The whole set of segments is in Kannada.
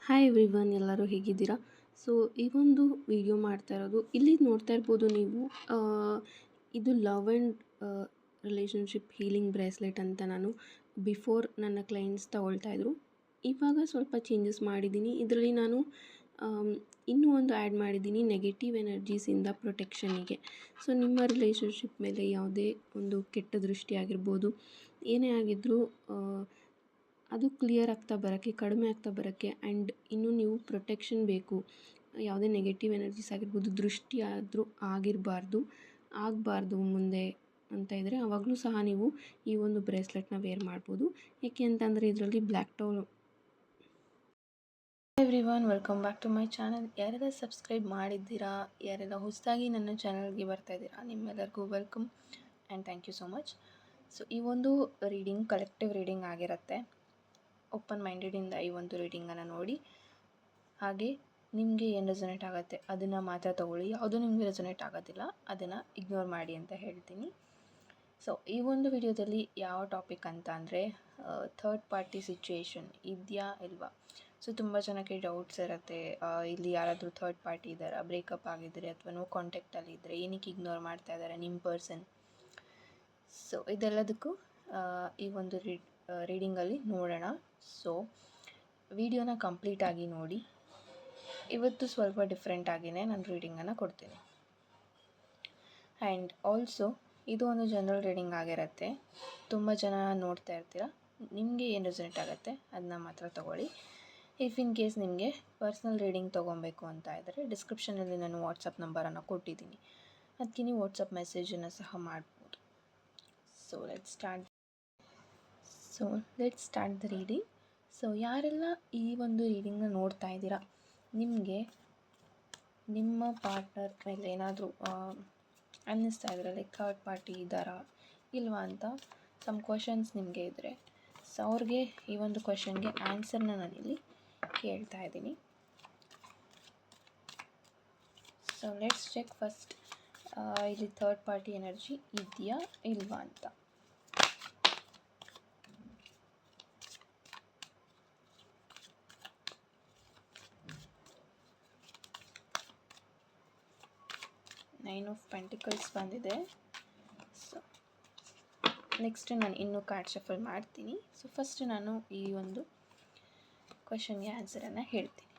ಹಾಯ್ ಎವ್ರಿವನ್, ಎಲ್ಲರೂ ಹೇಗಿದ್ದೀರಾ? ಸೊ ಈ ಒಂದು ವಿಡಿಯೋ ಮಾಡ್ತಾ ಇರೋದು, ಇಲ್ಲಿ ನೋಡ್ತಾ ಇರ್ಬೋದು ನೀವು, ಇದು love and relationship healing bracelet ಅಂತ ನಾನು ಬಿಫೋರ್ ನನ್ನ ಕ್ಲೈಂಟ್ಸ್ ತಗೊಳ್ತಾಯಿದ್ರು. ಇವಾಗ ಸ್ವಲ್ಪ ಚೇಂಜಸ್ ಮಾಡಿದ್ದೀನಿ. ಇದರಲ್ಲಿ ನಾನು ಇನ್ನೂ ಒಂದು ಆ್ಯಡ್ ಮಾಡಿದ್ದೀನಿ, ನೆಗೆಟಿವ್ ಎನರ್ಜೀಸಿಂದ ಪ್ರೊಟೆಕ್ಷನಿಗೆ. ಸೊ ನಿಮ್ಮ ರಿಲೇಷನ್ಶಿಪ್ ಮೇಲೆ ಯಾವುದೇ ಒಂದು ಕೆಟ್ಟ ದೃಷ್ಟಿ ಆಗಿರ್ಬೋದು, ಏನೇ ಆಗಿದ್ದರೂ ಅದು ಕ್ಲಿಯರ್ ಆಗ್ತಾ ಬರೋಕ್ಕೆ, ಕಡಿಮೆ ಆಗ್ತಾ ಬರೋಕ್ಕೆ, ಆ್ಯಂಡ್ ಇನ್ನೂ ನೀವು ಪ್ರೊಟೆಕ್ಷನ್ ಬೇಕು. ಯಾವುದೇ ನೆಗೆಟಿವ್ ಎನರ್ಜೀಸ್ ಆಗಿರ್ಬೋದು, ದೃಷ್ಟಿ ಆದರೂ ಆಗಬಾರ್ದು ಮುಂದೆ ಅಂತ ಇದ್ದರೆ ಆವಾಗಲೂ ಸಹ ನೀವು ಈ ಒಂದು ಬ್ರೇಸ್ಲೆಟ್ನ ವೇರ್ ಮಾಡ್ಬೋದು. ಏಕೆ ಅಂತಂದರೆ ಇದರಲ್ಲಿ black tone. Everyone, welcome back to my channel. ಯಾರೆಲ್ಲ ಸಬ್ಸ್ಕ್ರೈಬ್ ಮಾಡಿದ್ದೀರಾ, ಯಾರೆಲ್ಲ ಹೊಸದಾಗಿ ನನ್ನ ಚಾನಲ್ಗೆ ಬರ್ತಾ ಇದ್ದೀರಾ, ನಿಮ್ಮೆಲ್ಲರಿಗೂ welcome and thank you so much. So ಈ ಒಂದು ರೀಡಿಂಗ್ ಕಲೆಕ್ಟಿವ್ ರೀಡಿಂಗ್ ಆಗಿರುತ್ತೆ. ಓಪನ್ ಮೈಂಡೆಡಿಂದ ಈ ಒಂದು ರೀಡಿಂಗನ್ನು ನೋಡಿ, ಹಾಗೆ ನಿಮಗೆ ಏನು ರೆಸೊನೇಟ್ ಆಗುತ್ತೆ ಅದನ್ನು ಮಾತ್ರ ತೊಗೊಳ್ಳಿ. ಯಾವುದು ನಿಮಗೆ ರೆಸೊನೇಟ್ ಆಗೋದಿಲ್ಲ ಅದನ್ನು ಇಗ್ನೋರ್ ಮಾಡಿ ಅಂತ ಹೇಳ್ತೀನಿ. ಸೊ ಈ ಒಂದು ವಿಡಿಯೋದಲ್ಲಿ ಯಾವ ಟಾಪಿಕ್ ಅಂತ ಅಂದರೆ, ಥರ್ಡ್ ಪಾರ್ಟಿ ಸಿಚುಯೇಷನ್ ಇದೆಯಾ ಇಲ್ವಾ. ಸೊ ತುಂಬ ಜನಕ್ಕೆ ಡೌಟ್ಸ್ ಇರುತ್ತೆ, ಇಲ್ಲಿ ಯಾರಾದರೂ ಥರ್ಡ್ ಪಾರ್ಟಿ ಇದ್ದಾರಾ, ಬ್ರೇಕಪ್ ಆಗಿದ್ದರೆ ಅಥವಾ ನೋ ಕಾಂಟ್ಯಾಕ್ಟಲ್ಲಿ ಇದ್ದರೆ ಏನಕ್ಕೆ ಇಗ್ನೋರ್ ಮಾಡ್ತಾ ಇದ್ದಾರೆ ನಿಮ್ಮ ಪರ್ಸನ್. ಸೊ ಇದೆಲ್ಲದಕ್ಕೂ ಈ ಒಂದು ರೀಡಿಂಗಲ್ಲಿ ನೋಡೋಣ. ಸೊ ವಿಡಿಯೋನ ಕಂಪ್ಲೀಟಾಗಿ ನೋಡಿ. ಇವತ್ತು ಸ್ವಲ್ಪ ಡಿಫ್ರೆಂಟಾಗಿಯೇ ನಾನು ರೀಡಿಂಗನ್ನು ಕೊಡ್ತೀನಿ. ಆ್ಯಂಡ್ ಆಲ್ಸೋ ಇದು ಒಂದು ಜನರಲ್ ರೀಡಿಂಗ್ ಆಗಿರುತ್ತೆ. ತುಂಬ ಜನ ನೋಡ್ತಾ ಇರ್ತೀರ, ನಿಮಗೆ ಏನು ರೆಸೊನೇಟ್ ಆಗುತ್ತೆ ಅದನ್ನ ಮಾತ್ರ ತೊಗೊಳ್ಳಿ. ಇಫ್ ಇನ್ ಕೇಸ್ ನಿಮಗೆ ಪರ್ಸ್ನಲ್ ರೀಡಿಂಗ್ ತೊಗೊಬೇಕು ಅಂತ ಇದ್ದರೆ ಡಿಸ್ಕ್ರಿಪ್ಷನಲ್ಲಿ ನಾನು ವಾಟ್ಸಪ್ ನಂಬರನ್ನು ಕೊಟ್ಟಿದ್ದೀನಿ, ಅದಕ್ಕೆ ನೀವು ವಾಟ್ಸಪ್ ಮೆಸೇಜನ್ನು ಸಹ ಮಾಡ್ಬೋದು. So let's start the reading. So ಯಾರೆಲ್ಲ ಈ ಒಂದು ರೀಡಿಂಗ್ನ ನೋಡ್ತಾ ಇದ್ದೀರಾ, ನಿಮಗೆ ನಿಮ್ಮ ಪಾರ್ಟ್ನರ್ ಮೇಲೆ ಏನಾದರೂ ಅನ್ನಿಸ್ತಾ ಇದ್ರೆ, ಲೈಕ್ ಥರ್ಡ್ ಪಾರ್ಟಿ ಇದ್ದಾರಾ ಇಲ್ವಾ ಅಂತ ಸಮ್ ಕ್ವಶನ್ಸ್ ನಿಮಗೆ ಇದ್ದರೆ, ಸೊ ಅವ್ರಿಗೆ ಈ ಒಂದು ಕ್ವಶನ್ಗೆ ಆನ್ಸರ್ನ ನಾನಿಲ್ಲಿ ಕೇಳ್ತಾ ಇದ್ದೀನಿ. ಸೊ ಲೆಟ್ಸ್ ಚೆಕ್ ಫಸ್ಟ್, ಇಲ್ಲಿ ಥರ್ಡ್ ಪಾರ್ಟಿ ಎನರ್ಜಿ ಇದೆಯಾ ಇಲ್ವಾ ಅಂತ. ನೈನ್ ಆಫ್ ಪೆಂಟಿಕಲ್ಸ್ ಬಂದಿದೆ. ಸೊ ನೆಕ್ಸ್ಟ್ ನಾನು ಇನ್ನೂ ಕಾರ್ಡ್ ಶಫಲ್ ಮಾಡ್ತೀನಿ. ಸೊ ಫಸ್ಟ್ ನಾನು ಈ ಒಂದು ಕ್ವಶನ್ಗೆ ಆನ್ಸರನ್ನು ಹೇಳ್ತೀನಿ.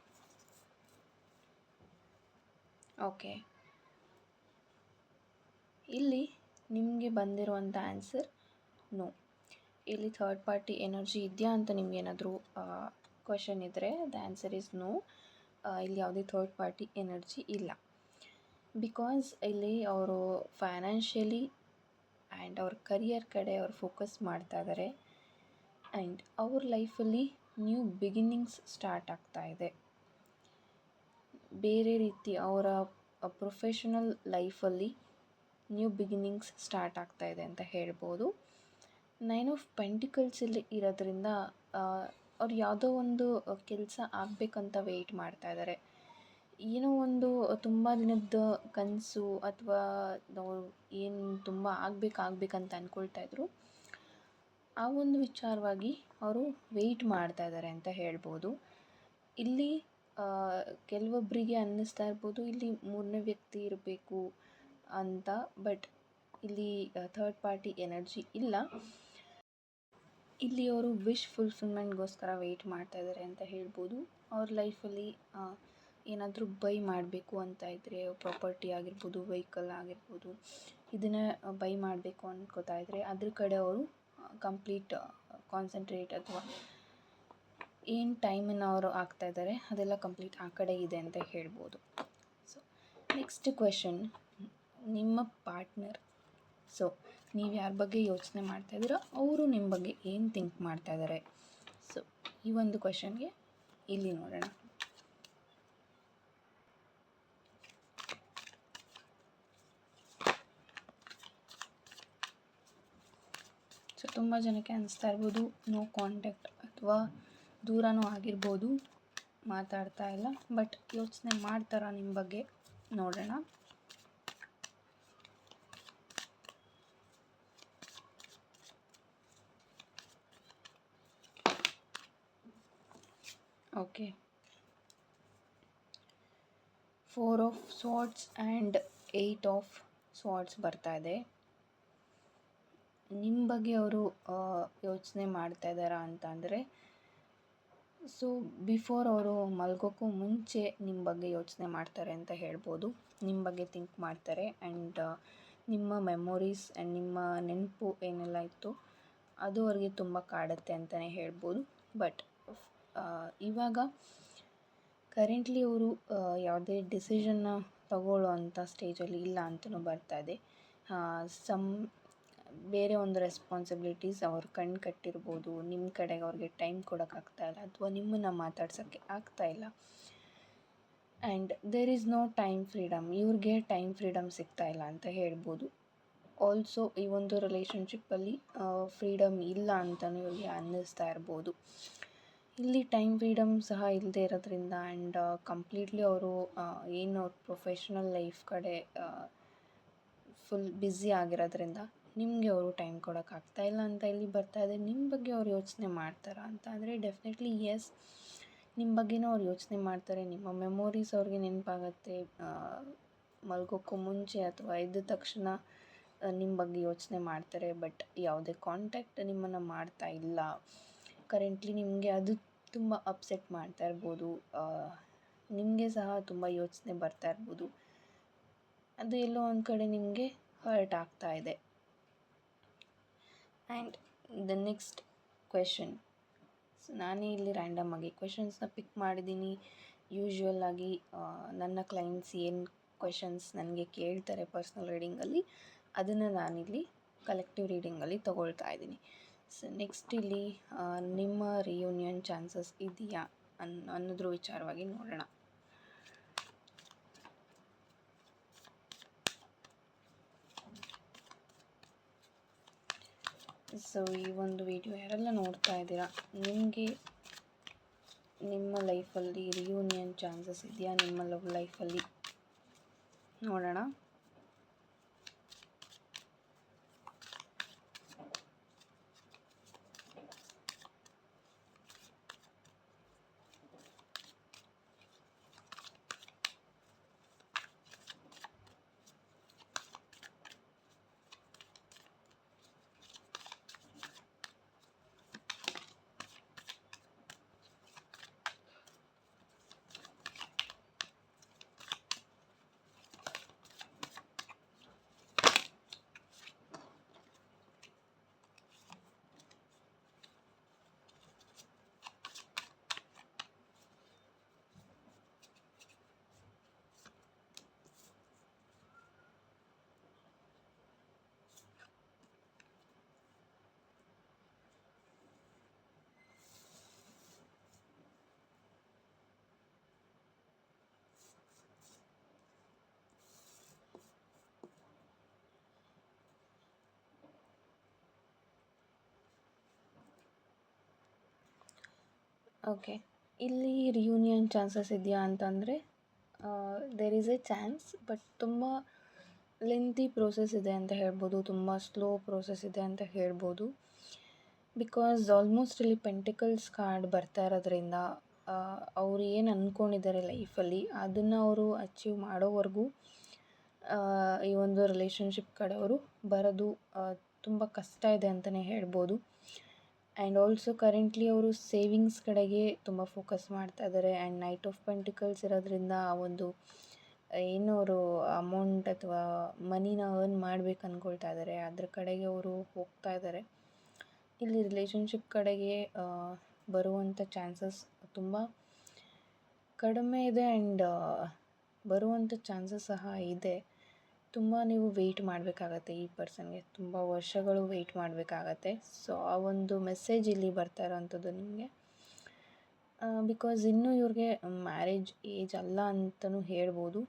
ಓಕೆ, ಇಲ್ಲಿ ನಿಮಗೆ ಬಂದಿರುವಂಥ ಆನ್ಸರ್ ನೋ. ಇಲ್ಲಿ ಥರ್ಡ್ ಪಾರ್ಟಿ ಎನರ್ಜಿ ಇದೆಯಾ ಅಂತ ನಿಮಗೇನಾದರೂ ಕ್ವಶನ್ ಇದ್ದರೆ ದ ಆನ್ಸರ್ ಈಸ್ ನೋ. ಇಲ್ಲಿ ಯಾವುದೇ ಥರ್ಡ್ ಪಾರ್ಟಿ ಎನರ್ಜಿ ಇಲ್ಲ. ಬಿಕಾಸ್ ಇಲ್ಲಿ ಅವರು ಫೈನಾನ್ಷಿಯಲಿ ಆ್ಯಂಡ್ ಅವ್ರ ಕರಿಯರ್ ಕಡೆ ಅವ್ರು ಫೋಕಸ್ ಮಾಡ್ತಾ ಇದ್ದಾರೆ. ಆ್ಯಂಡ್ ಅವ್ರ ಲೈಫಲ್ಲಿ ನ್ಯೂ ಬಿಗಿನಿಂಗ್ಸ್ ಸ್ಟಾರ್ಟ್ ಆಗ್ತಾ ಇದೆ. ಬೇರೆ ರೀತಿ ಅವರ ಪ್ರೊಫೆಷನಲ್ ಲೈಫಲ್ಲಿ ನ್ಯೂ ಬಿಗಿನಿಂಗ್ಸ್ ಸ್ಟಾರ್ಟ್ ಆಗ್ತಾ ಇದೆ ಅಂತ ಹೇಳ್ಬೋದು. ನೈನ್ ಆಫ್ ಪೆಂಟಿಕಲ್ಸಲ್ಲಿ ಇರೋದ್ರಿಂದ ಅವ್ರು ಯಾವುದೋ ಒಂದು ಕೆಲಸ ಆಗಬೇಕಂತ ವೆಯ್ಟ್ ಮಾಡ್ತಾ ಇದ್ದಾರೆ. ಏನೋ ಒಂದು ತುಂಬ ದಿನದ ಕನಸು ಅಥವಾ ನಾವು ಏನು ತುಂಬ ಆಗಬೇಕಂತ ಅಂದ್ಕೊಳ್ತಾಯಿದ್ರು, ಆ ಒಂದು ವಿಚಾರವಾಗಿ ಅವರು ವೆಯ್ಟ್ ಮಾಡ್ತಾ ಇದ್ದಾರೆ ಅಂತ ಹೇಳ್ಬೋದು. ಇಲ್ಲಿ ಕೆಲವೊಬ್ಬರಿಗೆ ಅನ್ನಿಸ್ತಾ ಇರ್ಬೋದು ಇಲ್ಲಿ ಮೂರನೇ ವ್ಯಕ್ತಿ ಇರಬೇಕು ಅಂತ, ಬಟ್ ಇಲ್ಲಿ ಥರ್ಡ್ ಪಾರ್ಟಿ ಎನರ್ಜಿ ಇಲ್ಲ. ಇಲ್ಲಿ ಅವರು ವಿಶ್ ಫುಲ್ಫಿಲ್ಮೆಂಟ್ಗೋಸ್ಕರ ವೆಯ್ಟ್ ಮಾಡ್ತಾ ಇದ್ದಾರೆ ಅಂತ ಹೇಳ್ಬೋದು. ಅವ್ರ ಲೈಫಲ್ಲಿ ಏನಾದರೂ ಬೈ ಮಾಡಬೇಕು ಅಂತ ಇದ್ದರೆ, ಪ್ರಾಪರ್ಟಿ ಆಗಿರ್ಬೋದು, ವೆಹಿಕಲ್ ಆಗಿರ್ಬೋದು, ಇದನ್ನು ಬೈ ಮಾಡಬೇಕು ಅಂದ್ಕೋತಾ ಇದ್ದರೆ ಅದ್ರ ಕಡೆ ಅವರು ಕಂಪ್ಲೀಟ್ ಕಾನ್ಸಂಟ್ರೇಟ್ ಅಥವಾ ಏನು ಟೈಮನ್ನು ಅವರು ಆಗ್ತಾ ಇದ್ದಾರೆ ಅದೆಲ್ಲ ಕಂಪ್ಲೀಟ್ ಆ ಕಡೆ ಇದೆ ಅಂತ ಹೇಳ್ಬೋದು. ಸೊ ನೆಕ್ಸ್ಟ್ ಕ್ವೆಶನ್, ನಿಮ್ಮ ಪಾರ್ಟ್ನರ್. ಸೊ ನೀವು ಯಾರ ಬಗ್ಗೆ ಯೋಚನೆ ಮಾಡ್ತಾಯಿದ್ದೀರೋ ಅವರು ನಿಮ್ಮ ಬಗ್ಗೆ ಏನು ಥಿಂಕ್ ಮಾಡ್ತಾಯಿದ್ದಾರೆ. ಸೊ ಈ ಒಂದು ಕ್ವೆಶನ್ಗೆ ಇಲ್ಲಿ ನೋಡೋಣ. ಸೊ ತುಂಬ ಜನಕ್ಕೆ ಅನಿಸ್ತಾ ಇರ್ಬೋದು ನೋ ಕಾಂಟ್ಯಾಕ್ಟ್ ಅಥವಾ ದೂರನೂ ಆಗಿರ್ಬೋದು, ಮಾತಾಡ್ತಾ ಇಲ್ಲ, ಬಟ್ ಯೋಚನೆ ಮಾಡ್ತಾರಾ ನಿಮ್ಮ ಬಗ್ಗೆ ನೋಡೋಣ. ಓಕೆ, 4 ಆಫ್ ಸ್ವಾರ್ಡ್ಸ್ ಆ್ಯಂಡ್ 8 ಆಫ್ ಸ್ವಾರ್ಡ್ಸ್ ಬರ್ತಾ ಇದೆ. ನಿಮ್ಮ ಬಗ್ಗೆ ಅವರು ಯೋಚನೆ ಮಾಡ್ತಾ ಇದ್ದಾರಾ ಅಂತ ಅಂದರೆ, ಸೊ ಬಿಫೋರ್ ಅವರು ಮಲ್ಗೋಕ್ಕೂ ಮುಂಚೆ ನಿಮ್ಮ ಬಗ್ಗೆ ಯೋಚನೆ ಮಾಡ್ತಾರೆ ಅಂತ ಹೇಳ್ಬೋದು. ನಿಮ್ಮ ಬಗ್ಗೆ ಥಿಂಕ್ ಮಾಡ್ತಾರೆ ಆ್ಯಂಡ್ ನಿಮ್ಮ ಮೆಮೊರೀಸ್ ಆ್ಯಂಡ್ ನಿಮ್ಮ ನೆನಪು ಏನೆಲ್ಲ ಇತ್ತು ಅದು ಅವ್ರಿಗೆ ತುಂಬ ಕಾಡುತ್ತೆ ಅಂತಲೇ ಹೇಳ್ಬೋದು. ಬಟ್ ಇವಾಗ ಕರೆಂಟ್ಲಿ ಅವರು ಯಾವುದೇ ಡಿಸಿಷನ್ನ ತಗೊಳ್ಳೋ ಅಂಥ ಸ್ಟೇಜಲ್ಲಿ ಇಲ್ಲ ಅಂತಲೂ ಬರ್ತಾ ಇದೆ. ಬೇರೆ ಒಂದು ರೆಸ್ಪಾನ್ಸಿಬಿಲಿಟೀಸ್ ಅವ್ರು ಕಣ್ಣು ಕಟ್ಟಿರ್ಬೋದು, ನಿಮ್ಮ ಕಡೆಗೆ ಅವ್ರಿಗೆ ಟೈಮ್ ಕೊಡೋಕ್ಕಾಗ್ತಾಯಿಲ್ಲ ಅಥವಾ ನಿಮ್ಮನ್ನು ಮಾತಾಡ್ಸೋಕ್ಕೆ ಆಗ್ತಾಯಿಲ್ಲ. And there is no time freedom, ಇವ್ರಿಗೆ ಟೈಮ್ ಫ್ರೀಡಮ್ ಸಿಗ್ತಾಯಿಲ್ಲ ಅಂತ ಹೇಳ್ಬೋದು. ಆಲ್ಸೋ ಈ ಒಂದು ರಿಲೇಷನ್ಶಿಪ್ಪಲ್ಲಿ ಫ್ರೀಡಮ್ ಇಲ್ಲ ಅಂತಲೂ ಇವ್ರಿಗೆ ಅನ್ನಿಸ್ತಾ ಇರ್ಬೋದು. ಇಲ್ಲಿ ಟೈಮ್ ಫ್ರೀಡಮ್ ಸಹ ಇಲ್ಲದೆ ಇರೋದ್ರಿಂದ ಆ್ಯಂಡ್ ಕಂಪ್ಲೀಟ್ಲಿ ಅವರು ಏನು ಅವ್ರ ಪ್ರೊಫೆಷ್ನಲ್ ಲೈಫ್ ಕಡೆ ಫುಲ್ ಬ್ಯುಸಿ ಆಗಿರೋದ್ರಿಂದ ನಿಮಗೆ ಅವರು ಟೈಮ್ ಕೊಡೋಕ್ಕಾಗ್ತಾಯಿಲ್ಲ ಅಂತ ಇಲ್ಲಿ ಬರ್ತಾ ಇದೆ. ನಿಮ್ಮ ಬಗ್ಗೆ ಅವ್ರು ಯೋಚನೆ ಮಾಡ್ತಾರಾ ಅಂತ ಅಂದರೆ ಡೆಫಿನೆಟ್ಲಿ ಎಸ್, ನಿಮ್ಮ ಬಗ್ಗೆನೂ ಅವ್ರು ಯೋಚನೆ ಮಾಡ್ತಾರೆ. ನಿಮ್ಮ ಮೆಮೊರೀಸ್ ಅವ್ರಿಗೆ ನೆನಪಾಗತ್ತೆ. ಮಲ್ಗೋಕ್ಕೂ ಮುಂಚೆ ಅಥವಾ ಎದ್ದ ತಕ್ಷಣ ನಿಮ್ಮ ಬಗ್ಗೆ ಯೋಚನೆ ಮಾಡ್ತಾರೆ. ಬಟ್ ಯಾವುದೇ ಕಾಂಟ್ಯಾಕ್ಟ್ ನಿಮ್ಮನ್ನು ಮಾಡ್ತಾ ಇಲ್ಲ. ಕರೆಂಟ್ಲಿ ನಿಮಗೆ ಅದು ತುಂಬ ಅಪ್ಸೆಟ್ ಮಾಡ್ತಾ ಇರ್ಬೋದು. ನಿಮಗೆ ಸಹ ತುಂಬ ಯೋಚನೆ ಬರ್ತಾ ಇರ್ಬೋದು. ಅದು ಎಲ್ಲೋ ಒಂದು ಕಡೆ ನಿಮಗೆ ಹರ್ಟ್ ಆಗ್ತಾ ಇದೆ. And the next question, so ನಾನೇ ಇಲ್ಲಿ ರ್ಯಾಂಡಮ್ ಆಗಿ ಕ್ವೆಶನ್ಸ್ನ ಪಿಕ್ ಮಾಡಿದ್ದೀನಿ. ಯೂಶ್ವಲ್ ಆಗಿ ನನ್ನ ಕ್ಲೈಂಟ್ಸ್ ಏನು ಕ್ವೆಶನ್ಸ್ ನನಗೆ ಕೇಳ್ತಾರೆ ಪರ್ಸ್ನಲ್ ರೀಡಿಂಗಲ್ಲಿ, ಅದನ್ನು ನಾನಿಲ್ಲಿ ಕಲೆಕ್ಟಿವ್ ರೀಡಿಂಗಲ್ಲಿ ತೊಗೊಳ್ತಾ ಇದ್ದೀನಿ. ಸೊ ನೆಕ್ಸ್ಟ್ ಇಲ್ಲಿ ನಿಮ್ಮ ರಿಯೂನಿಯನ್ ಚಾನ್ಸಸ್ ಇದೆಯಾ ಅನ್ನೋದ್ರ ವಿಚಾರವಾಗಿ ನೋಡೋಣ. ಸೊ ಈ ಒಂದು ವಿಡಿಯೋ ಯಾರೆಲ್ಲ ನೋಡ್ತಾ ಇದ್ದೀರಾ, ನಿಮಗೆ ನಿಮ್ಮ ಲೈಫಲ್ಲಿ ರಿಯೂನಿಯನ್ ಚಾನ್ಸಸ್ ಇದೆಯಾ ನಿಮ್ಮ ಲವ್ ಲೈಫಲ್ಲಿ ನೋಡೋಣ. ಓಕೆ, ಇಲ್ಲಿ ರಿಯೂನಿಯನ್ ಚಾನ್ಸಸ್ ಇದೆಯಾ ಅಂತಂದರೆ there is a chance, but ತುಂಬ ಲೆಂತಿ ಪ್ರೋಸೆಸ್ ಇದೆ ಅಂತ ಹೇಳ್ಬೋದು. ತುಂಬ ಸ್ಲೋ ಪ್ರೋಸೆಸ್ ಇದೆ ಅಂತ ಹೇಳ್ಬೋದು. ಬಿಕಾಸ್ ಆಲ್ಮೋಸ್ಟ್ ಇಲ್ಲಿ ಪೆಂಟಿಕಲ್ಸ್ ಕಾರ್ಡ್ ಬರ್ತಾ ಇರೋದ್ರಿಂದ ಅವರು ಏನು ಅಂದ್ಕೊಂಡಿದ್ದಾರೆ ಲೈಫಲ್ಲಿ ಅದನ್ನು ಅವರು ಅಚೀವ್ ಮಾಡೋವರೆಗೂ ಈ ಒಂದು ರಿಲೇಷನ್ಶಿಪ್ ಕಡೆಯವರು ಬರೋದು ತುಂಬ ಕಷ್ಟ ಇದೆ ಅಂತಲೇ ಹೇಳ್ಬೋದು. ಆ್ಯಂಡ್ ಆಲ್ಸೋ ಕರೆಂಟ್ಲಿ ಅವರು ಸೇವಿಂಗ್ಸ್ ಕಡೆಗೆ ತುಂಬ ಫೋಕಸ್ ಮಾಡ್ತಾ ಇದ್ದಾರೆ. ಆ್ಯಂಡ್ ನೈಟ್ ಆಫ್ ಪೆಂಟಿಕಲ್ಸ್ ಇರೋದ್ರಿಂದ ಆ ಒಂದು ಏನು ಅವರು ಅಮೌಂಟ್ ಅಥವಾ ಮನಿನ ಅರ್ನ್ ಮಾಡ್ಬೇಕು ಅಂದ್ಕೊಳ್ತಾ ಇದ್ದಾರೆ, ಅದ್ರ ಕಡೆಗೆ ಅವರು ಹೋಗ್ತಾ ಇದ್ದಾರೆ. ಇಲ್ಲಿ ರಿಲೇಷನ್ಶಿಪ್ ಕಡೆಗೆ ಬರುವಂಥ ಚಾನ್ಸಸ್ ತುಂಬ ಕಡಿಮೆ ಇದೆ. ಆ್ಯಂಡ್ ಬರುವಂಥ ಚಾನ್ಸಸ್ ಸಹ ಇದೆ. ತುಂಬ ನೀವು ವೆಯ್ಟ್ ಮಾಡಬೇಕಾಗತ್ತೆ, ಈ ಪರ್ಸನ್ಗೆ ತುಂಬ ವರ್ಷಗಳು ವೆಯ್ಟ್ ಮಾಡಬೇಕಾಗತ್ತೆ. ಸೊ ಆ ಒಂದು ಮೆಸೇಜ್ ಇಲ್ಲಿ ಬರ್ತಾ ಇರೋವಂಥದ್ದು ನಿಮಗೆ. ಬಿಕಾಸ್ ಇನ್ನೂ ಇವ್ರಿಗೆ ಮ್ಯಾರೇಜ್ ಏಜ್ ಅಲ್ಲ ಅಂತಲೂ ಹೇಳ್ಬೋದು.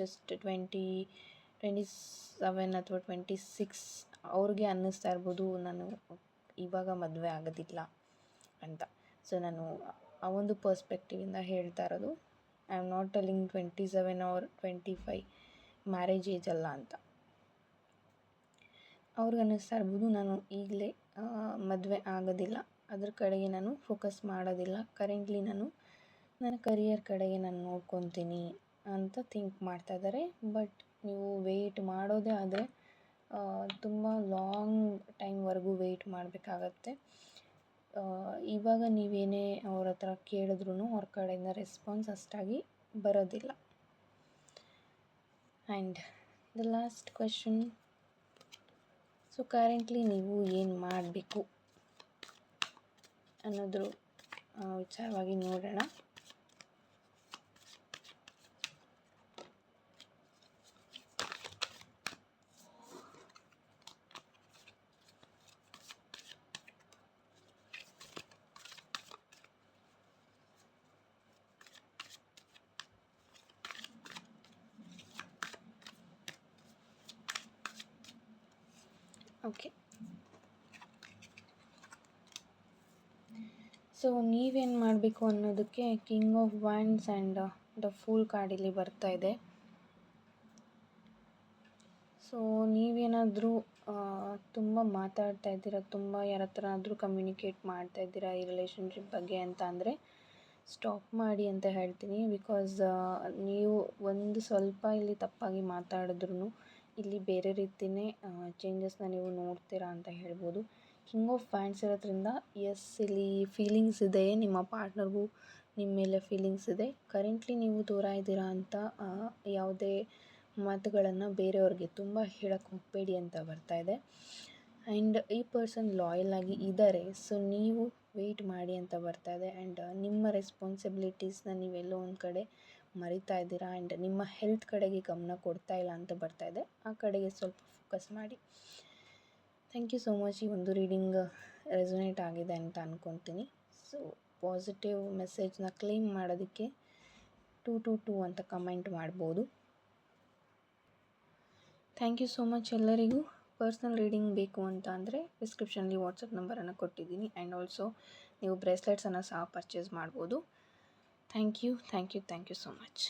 ಜಸ್ಟ್ 27 ಅಥವಾ 26 ಅವ್ರಿಗೆ ಅನ್ನಿಸ್ತಾ ಇರ್ಬೋದು ನಾನು ಇವಾಗ ಮದುವೆ ಆಗೋದಿಲ್ಲ ಅಂತ. ಸೊ ನಾನು ಆ ಒಂದು ಪರ್ಸ್ಪೆಕ್ಟಿವಿಂದ ಹೇಳ್ತಾ ಇರೋದು. I am not telling 27 or 25 marriage age ಅಲ್ಲ ಅಂತ. ಅವ್ರಿಗೆ ಅನ್ನಿಸ್ತಾ ಇರ್ಬೋದು ನಾನು ಈಗಲೇ ಮದುವೆ ಆಗೋದಿಲ್ಲ, ಅದ್ರ ಕಡೆಗೆ ನಾನು ಫೋಕಸ್ ಮಾಡೋದಿಲ್ಲ, ಕರೆಂಟ್ಲಿ ನಾನು ನನ್ನ ಕರಿಯರ್ ಕಡೆಗೆ ನಾನು ನೋಡ್ಕೊತೀನಿ ಅಂತ ಥಿಂಕ್ ಮಾಡ್ತಾ ಇದ್ದಾರೆ. ಬಟ್ ನೀವು ವೆಯ್ಟ್ ಮಾಡೋದೇ ಆದರೆ ತುಂಬ ಲಾಂಗ್ ಟೈಮ್ವರೆಗೂ ವೆಯ್ಟ್ ಮಾಡಬೇಕಾಗತ್ತೆ. ಇವಾಗ ನೀವೇನೇ ಅವ್ರ ಹತ್ರ ಕೇಳಿದ್ರೂ ಅವ್ರ ಕಡೆಯಿಂದ ರೆಸ್ಪಾನ್ಸ್ ಅಷ್ಟಾಗಿ ಬರೋದಿಲ್ಲ. And the last question, so currently ನೀವು ಏನು ಮಾಡಬೇಕು ಅನ್ನೋದ್ರ ವಿಚಾರವಾಗಿ ನೋಡೋಣ. ಓಕೆ, ಸೊ ನೀವೇನು ಮಾಡಬೇಕು ಅನ್ನೋದಕ್ಕೆ king of wands and the pool card ಇಲ್ಲಿ ಬರ್ತಾ ಇದೆ. ಸೊ ನೀವೇನಾದರೂ ತುಂಬ ಮಾತಾಡ್ತಾ ಇದ್ದೀರಾ, ತುಂಬ ಯಾರ ಹತ್ರ ಆದರೂ ಕಮ್ಯುನಿಕೇಟ್ ಮಾಡ್ತಾ ಇದ್ದೀರಾ ಈ ರಿಲೇಷನ್ಶಿಪ್ ಬಗ್ಗೆ ಅಂತ ಅಂದರೆ ಸ್ಟಾಪ್ ಮಾಡಿ ಅಂತ ಹೇಳ್ತೀನಿ. ಬಿಕಾಸ್ ನೀವು ಒಂದು ಸ್ವಲ್ಪ ಇಲ್ಲಿ ತಪ್ಪಾಗಿ ಮಾತಾಡಿದ್ರೂ ಇಲ್ಲಿ ಬೇರೆ ರೀತಿಯೇ ಚೇಂಜಸ್ನ ನೀವು ನೋಡ್ತೀರಾ ಅಂತ ಹೇಳ್ಬೋದು. ಕಿಂಗ್ ಆಫ್ ವ್ಯಾಂಡ್ಸ್ ಇರೋದ್ರಿಂದ ಎಸ್, ಇಲ್ಲಿ ಫೀಲಿಂಗ್ಸ್ ಇದೆ, ನಿಮ್ಮ ಪಾರ್ಟ್ನರ್ಗೂ ನಿಮ್ಮ ಮೇಲೆ ಫೀಲಿಂಗ್ಸ್ ಇದೆ. ಕರೆಂಟ್ಲಿ ನೀವು ದೂರ ಇದ್ದೀರಾ ಅಂತ ಯಾವುದೇ ಮಾತುಗಳನ್ನು ಬೇರೆಯವ್ರಿಗೆ ತುಂಬ ಹೇಳಕ್ಕೆ ಹೋಗಬೇಡಿ ಅಂತ ಬರ್ತಾ ಇದೆ. ಆ್ಯಂಡ್ ಈ ಪರ್ಸನ್ ಲಾಯಲ್ ಆಗಿ ಇದ್ದಾರೆ, ಸೊ ನೀವು ವೆಯ್ಟ್ ಮಾಡಿ ಅಂತ ಬರ್ತಾ ಇದೆ. ಆ್ಯಂಡ್ ನಿಮ್ಮ ರೆಸ್ಪಾನ್ಸಿಬಿಲಿಟೀಸ್ನ ನೀವೆಲ್ಲೋ ಒಂದು ಕಡೆ ಮರಿತಾ ಇದ್ದೀರಾ. ಆ್ಯಂಡ್ ನಿಮ್ಮ ಹೆಲ್ತ್ ಕಡೆಗೆ ಗಮನ ಕೊಡ್ತಾ ಇಲ್ಲ ಅಂತ ಬರ್ತಾ ಇದೆ. ಆ ಕಡೆಗೆ ಸ್ವಲ್ಪ ಫೋಕಸ್ ಮಾಡಿ. Thank you so much. ಈ ಒಂದು ರೀಡಿಂಗ್ ರೆಸೊನೇಟ್ ಆಗಿದೆ ಅಂತ ಅಂದ್ಕೊತೀನಿ. ಸೊ ಪಾಸಿಟಿವ್ ಮೆಸೇಜ್ನ ಕ್ಲೇಮ್ ಮಾಡೋದಕ್ಕೆ 222 ಅಂತ ಕಮೆಂಟ್ ಮಾಡ್ಬೋದು. ಥ್ಯಾಂಕ್ ಯು ಸೋ ಮಚ್ ಎಲ್ಲರಿಗೂ. ಪರ್ಸ್ನಲ್ ರೀಡಿಂಗ್ ಬೇಕು ಅಂತ ಅಂದರೆ ಡಿಸ್ಕ್ರಿಪ್ಷನಲ್ಲಿ ವಾಟ್ಸಪ್ ನಂಬರನ್ನು ಕೊಟ್ಟಿದ್ದೀನಿ. ಆ್ಯಂಡ್ ಆಲ್ಸೋ ನೀವು ಬ್ರೇಸ್ಲೆಟ್ಸನ್ನು ಸಹ ಪರ್ಚೇಸ್ ಮಾಡ್ಬೋದು. Thank you so much.